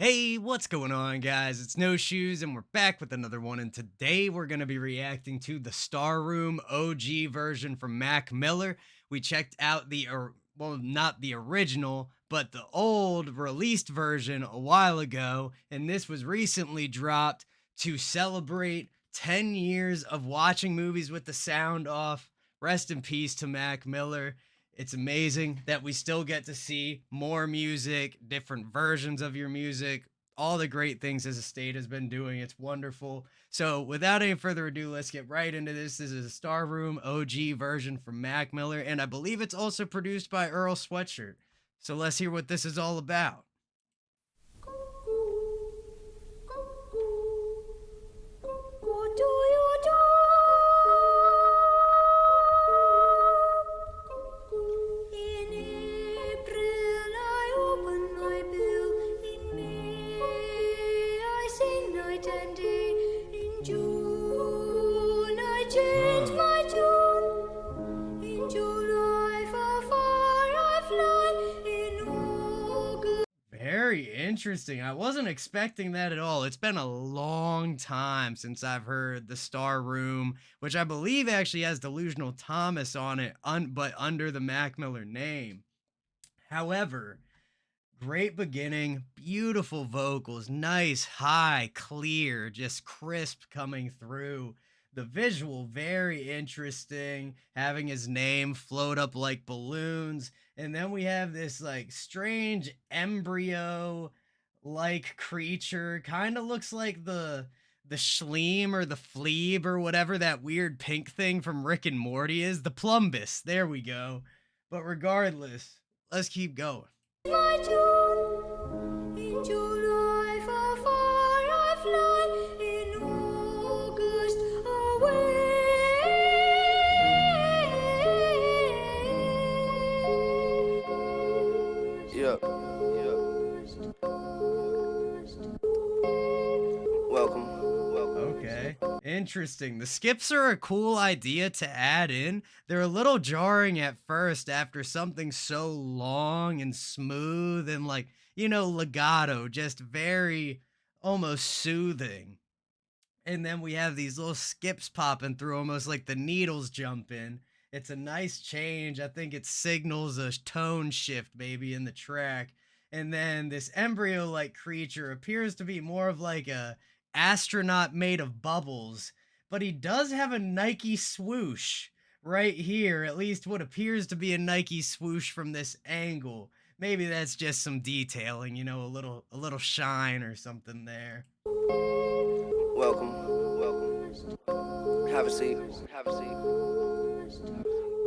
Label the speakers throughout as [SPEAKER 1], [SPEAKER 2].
[SPEAKER 1] Hey, what's going on, guys? It's No Shoes, and we're back with another one. And today we're going to be reacting to the Star Room OG version from Mac Miller. We checked out well, not the original, but the old released version a while ago. And this was recently dropped to celebrate 10 years of watching movies with the sound off. Rest in peace to Mac Miller. It's amazing that we still get to see more music, different versions of your music, all the great things this estate has been doing. It's wonderful. So, without any further ado, let's get right into this. This is a Star Room OG version from Mac Miller, and I believe it's also produced by Earl Sweatshirt. So, let's hear what this is all about.
[SPEAKER 2] What do you do? In April I open my bill. In May I sing night and day. In June I change my tune. In July far I fly. In August.
[SPEAKER 1] Very interesting. I wasn't expecting that at all. It's been a long time since I've heard the Star Room, which I believe actually has Delusional Thomas on it, but under the Mac Miller name. However, great beginning, beautiful vocals, nice, high, clear, just crisp coming through. The visual, very interesting, having his name float up like balloons. And then we have this like strange embryo like creature. Kind of looks like the Schleem or the Fleeb or whatever that weird pink thing from Rick and Morty is. The Plumbus. There we go. But regardless, let's keep going.
[SPEAKER 2] My June, in July far I fly, in August away.
[SPEAKER 3] Yeah, welcome.
[SPEAKER 1] Okay. Interesting. The skips are a cool idea to add in. They're a little jarring at first after something so long and smooth and like, legato, just very almost soothing. And then we have these little skips popping through almost like the needles jump in. It's a nice change. I think it signals a tone shift maybe in the track. And then this embryo like creature appears to be more of like a astronaut made of bubbles, but he does have a Nike swoosh right here, at least what appears to be a Nike swoosh from this angle. Maybe that's just some detailing, a little shine or something there.
[SPEAKER 3] Welcome. Have a seat.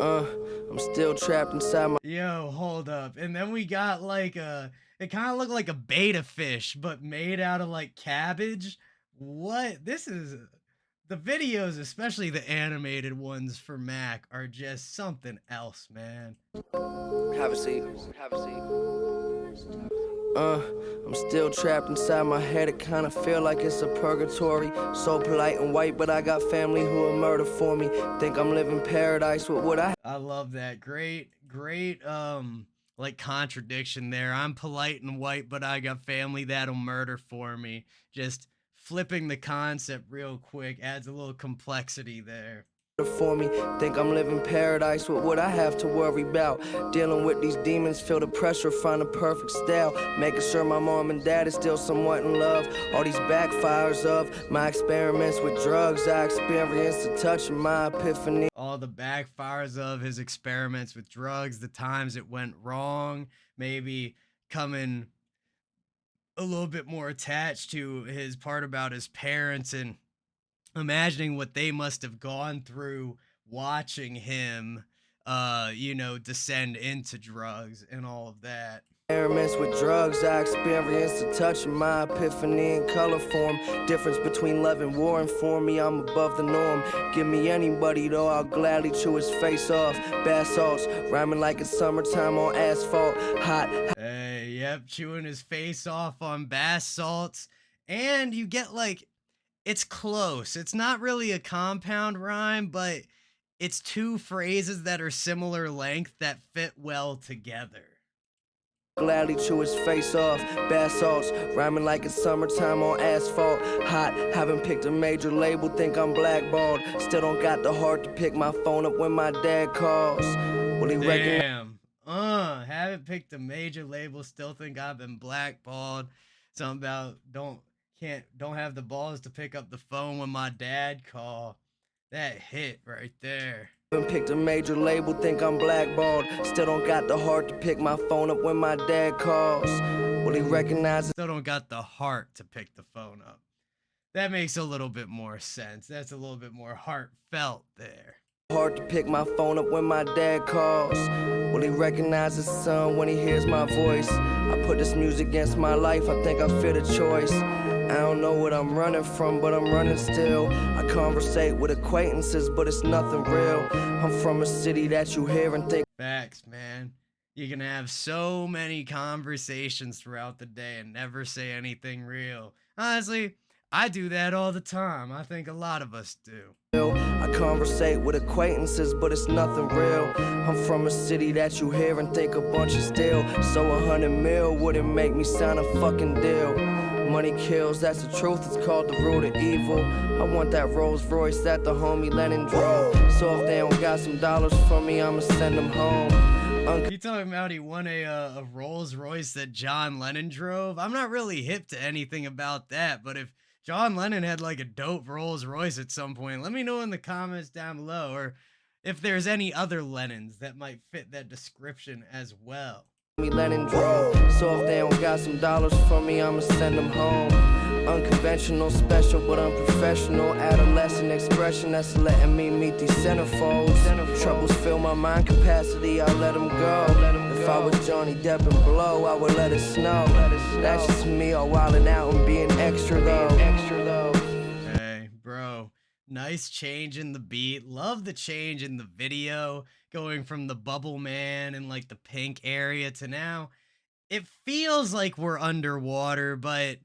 [SPEAKER 3] I'm still trapped inside my.
[SPEAKER 1] Yo, hold up. And then we got like it kind of looked like a beta fish, but made out of like cabbage. What? This is the videos, especially the animated ones for Mac, are just something else, man.
[SPEAKER 3] Have a seat. I'm still trapped inside my head. It kinda feel like it's a purgatory. So polite and white, but I got family who will murder for me. Think I'm living paradise with what
[SPEAKER 1] I love that. Great, like contradiction there. I'm polite and white, but I got family that'll murder for me. Just flipping the concept real quick adds a little complexity there.
[SPEAKER 3] for me. Think I'm living paradise with what I have to worry about. Dealing with these demons, feel the pressure, find a perfect style. Making sure my mom and dad is still somewhat in love. All these backfires of my experiments with drugs, I experienced a touch of my epiphany.
[SPEAKER 1] All the backfires of his experiments with drugs, the times it went wrong, maybe coming a little bit more attached to his part about his parents and imagining what they must have gone through watching him descend into drugs and all of that.
[SPEAKER 3] Experiments with drugs, I experienced a touch of my epiphany in color form. Difference between love and war inform me I'm above the norm. Give me anybody though, I'll gladly chew his face off. Bath salts, rhyming like it's summertime on asphalt. Hot.
[SPEAKER 1] Hey, yep, chewing his face off on bath salts. And you get like, it's close. It's not really a compound rhyme, but it's two phrases that are similar length that fit well together.
[SPEAKER 3] gladly chew his face off. Bath salts, rhyming like it's summertime on asphalt. Hot, haven't picked a major label, think I'm blackballed. Still don't got the heart to pick my phone up when my dad calls. Will he recognize?
[SPEAKER 1] Damn. Haven't picked a major label, still think I've been blackballed. Something about don't have the balls to pick up the phone when my dad call. That hit right there.
[SPEAKER 3] Haven't picked a major label, think I'm blackballed. Still don't got the heart to pick my phone up when my dad calls. Will he recognize it?
[SPEAKER 1] Still don't got the heart to pick the phone up. That makes a little bit more sense. That's a little bit more heartfelt there.
[SPEAKER 3] Hard to pick my phone up when my dad calls. Will he recognize his son when he hears my voice? I put this music against my life, I think I feel the choice. I don't know what I'm running from, but I'm running still. I conversate with acquaintances, but it's nothing real. I'm from a city that you hear and think.
[SPEAKER 1] Facts, man. You can have so many conversations throughout the day and never say anything real. Honestly, I do that all the time. I think a lot of us do.
[SPEAKER 3] I conversate with acquaintances, but it's nothing real. I'm from a city that you hear and think a bunch of steel. So 100 mil wouldn't make me sign a fucking deal. Money kills, that's the truth, it's called the root of evil. I want that Rolls Royce that the homie Lennon drove. So if they don't got some dollars for me, I'ma send them home.
[SPEAKER 1] You talking about he won a Rolls Royce that John Lennon drove? I'm not really hip to anything about that, but if John Lennon had like a dope Rolls Royce at some point, let me know in the comments down below, or if there's any other Lennons that might fit that description as well.
[SPEAKER 3] Lennon drove. So if they don't got some dollars for me, I'ma send them home. Unconventional, special, but unprofessional. Adolescent expression that's letting me meet these centerfolds. Troubles fill my mind capacity, I'll let them go. If I was Johnny Depp and Blow, I would let it snow. That's just me all wildin' out and being extra though.
[SPEAKER 1] Hey, bro. Nice change in the beat. Love the change in the video. Going from the bubble man and like the pink area to now. It feels like we're underwater, but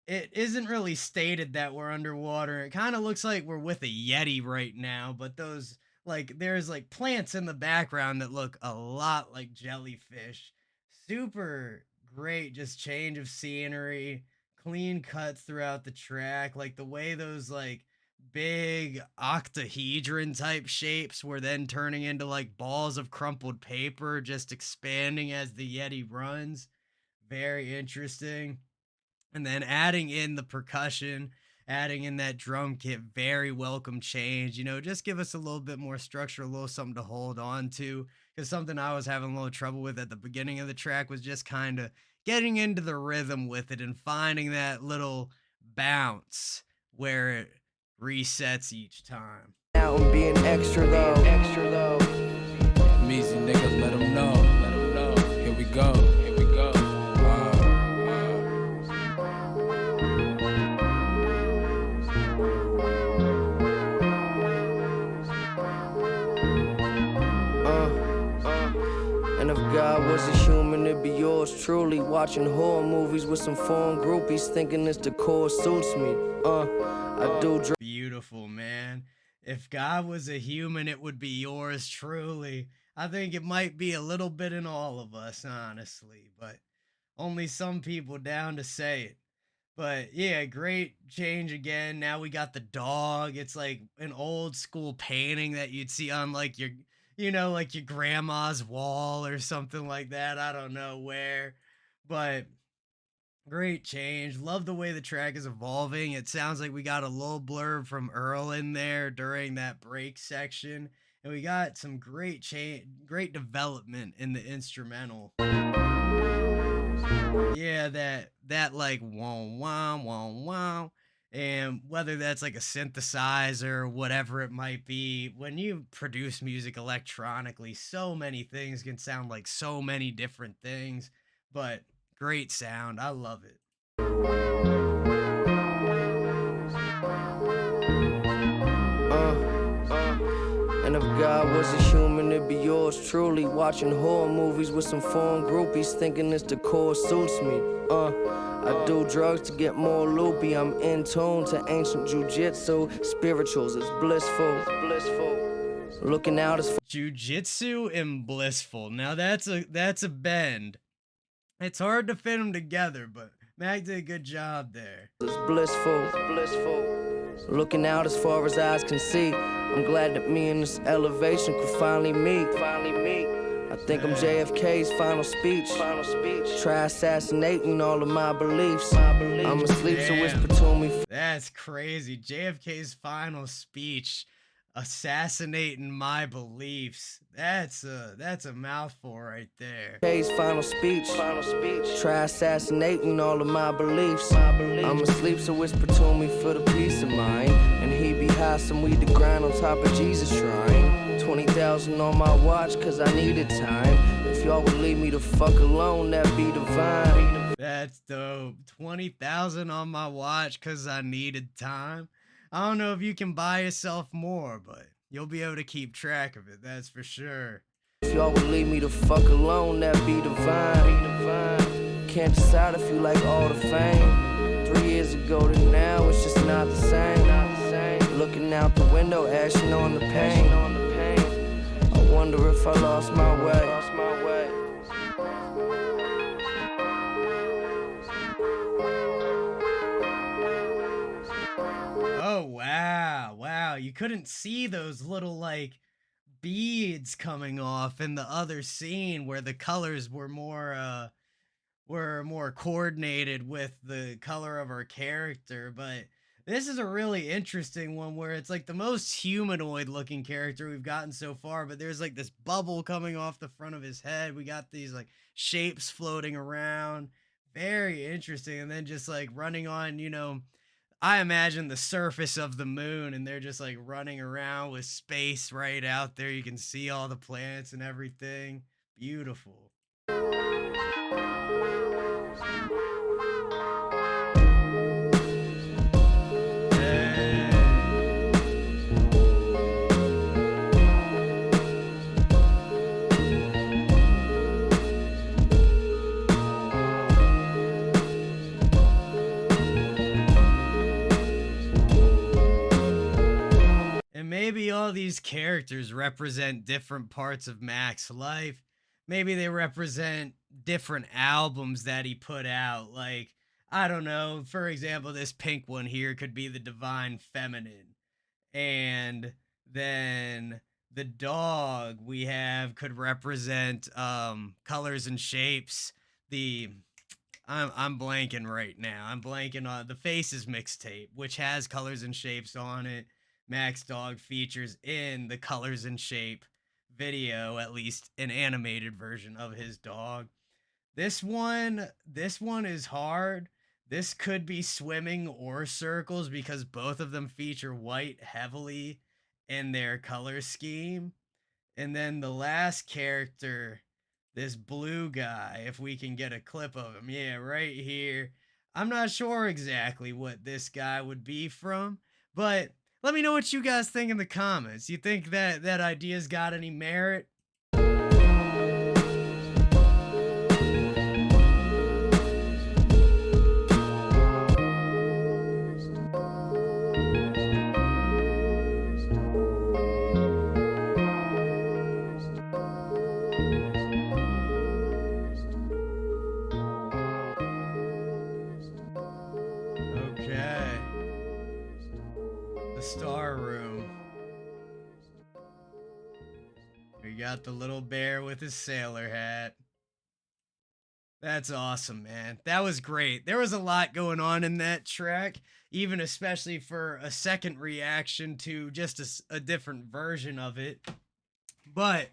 [SPEAKER 1] it isn't really stated that we're underwater. It kind of looks like we're with a Yeti right now, but those, like, there's like plants in the background that look a lot like jellyfish. Super great, just change of scenery, clean cuts throughout the track, like the way those like big octahedron type shapes were then turning into like balls of crumpled paper, just expanding as the Yeti runs. Very interesting. And then adding in the percussion, adding in that drum kit, very welcome change. You know, just give us a little bit more structure, a little something to hold on to. Because something I was having a little trouble with at the beginning of the track was just kind of getting into the rhythm with it and finding that little bounce where it resets each time.
[SPEAKER 3] Now I'm being extra though.
[SPEAKER 4] Meezy nigga, let them know. Here we go.
[SPEAKER 3] And if God was a human, it'd be yours truly. Watching horror movies with some foreign groupies, thinking this decor suits me. I do.
[SPEAKER 1] Beautiful, man. If God was a human, it would be yours truly. I think it might be a little bit in all of us, honestly, but only some people down to say it. But yeah, great change again. Now we got the dog. It's like an old school painting that you'd see on like your, you know, like your grandma's wall or something like that. I don't know where, but great change. Love the way the track is evolving. It sounds like we got a little blurb from Earl in there during that break section. And we got some great great development in the instrumental. Yeah, that like wow wow wow wow. And whether that's like a synthesizer or whatever it might be, when you produce music electronically, so many things can sound like so many different things. But great sound. I love it.
[SPEAKER 3] And if God was a human, it'd be yours truly. Watching horror movies with some foreign groupies, thinking this decor suits me. I do drugs to get more loopy. I'm in tune to ancient jujitsu. Spirituals is blissful. Looking out is
[SPEAKER 1] Jujitsu and blissful. Now that's a bend. It's hard to fit them together, but Mac did a good job there.
[SPEAKER 3] It's blissful, looking out as far as eyes can see. I'm glad that me and this elevation could finally meet. I think I'm JFK's final speech. Try assassinating all of my beliefs. I'm asleep, so whisper to me.
[SPEAKER 1] That's crazy. JFK's final speech, assassinating my beliefs. That's a mouthful right there.
[SPEAKER 3] JFK's final speech. Try assassinating all of my beliefs. I'm asleep, so whisper to me for the peace of mind. And he be high, some weed to grind on top of Jesus' shrine. 20,000 on my watch, cause I needed time. If y'all would leave me the fuck alone, that'd be divine.
[SPEAKER 1] That's dope. 20,000 on my watch cause I needed time. I don't know if you can buy yourself more, but you'll be able to keep track of it, that's for sure.
[SPEAKER 3] If y'all would leave me the fuck alone, that'd be divine. Can't decide if you like all the fame. 3 years ago to now, it's just not the same. Looking out the window, ashing on the pain. I wonder if I lost my way.
[SPEAKER 1] Oh, wow. You couldn't see those little, like, beads coming off in the other scene where the colors were more coordinated with the color of our character, but this is a really interesting one where it's like the most humanoid looking character we've gotten so far, but there's like this bubble coming off the front of his head. We got these like shapes floating around. Very interesting. And then just like running on, I imagine the surface of the moon, and they're just like running around with space right out there. You can see all the planets and everything. Beautiful. And maybe all these characters represent different parts of Mac's life. Maybe they represent different albums that he put out. Like, I don't know, for example, this pink one here could be the Divine Feminine. And then the dog we have could represent colors and shapes. I'm blanking right now. I'm blanking on the Faces mixtape, which has colors and shapes on it. Mac's dog features in the colors and shape video, at least an animated version of his dog. This one is hard. This could be swimming or circles because both of them feature white heavily in their color scheme. And then the last character, this blue guy, if we can get a clip of him. Yeah, right here. I'm not sure exactly what this guy would be from, but let me know what you guys think in the comments. You think that idea's got any merit? Okay. The Star Room. We got the little bear with his sailor hat. That's awesome, man. That was great. There was a lot going on in that track, even especially for a second reaction to just a different version of it. But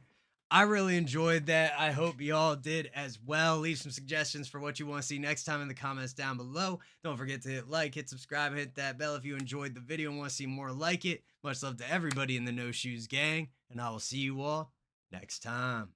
[SPEAKER 1] I really enjoyed that. I hope y'all did as well. Leave some suggestions for what you want to see next time in the comments down below. Don't forget to hit like, hit subscribe, and hit that bell if you enjoyed the video and want to see more like it. Much love to everybody in the No Shoes gang, and I will see you all next time.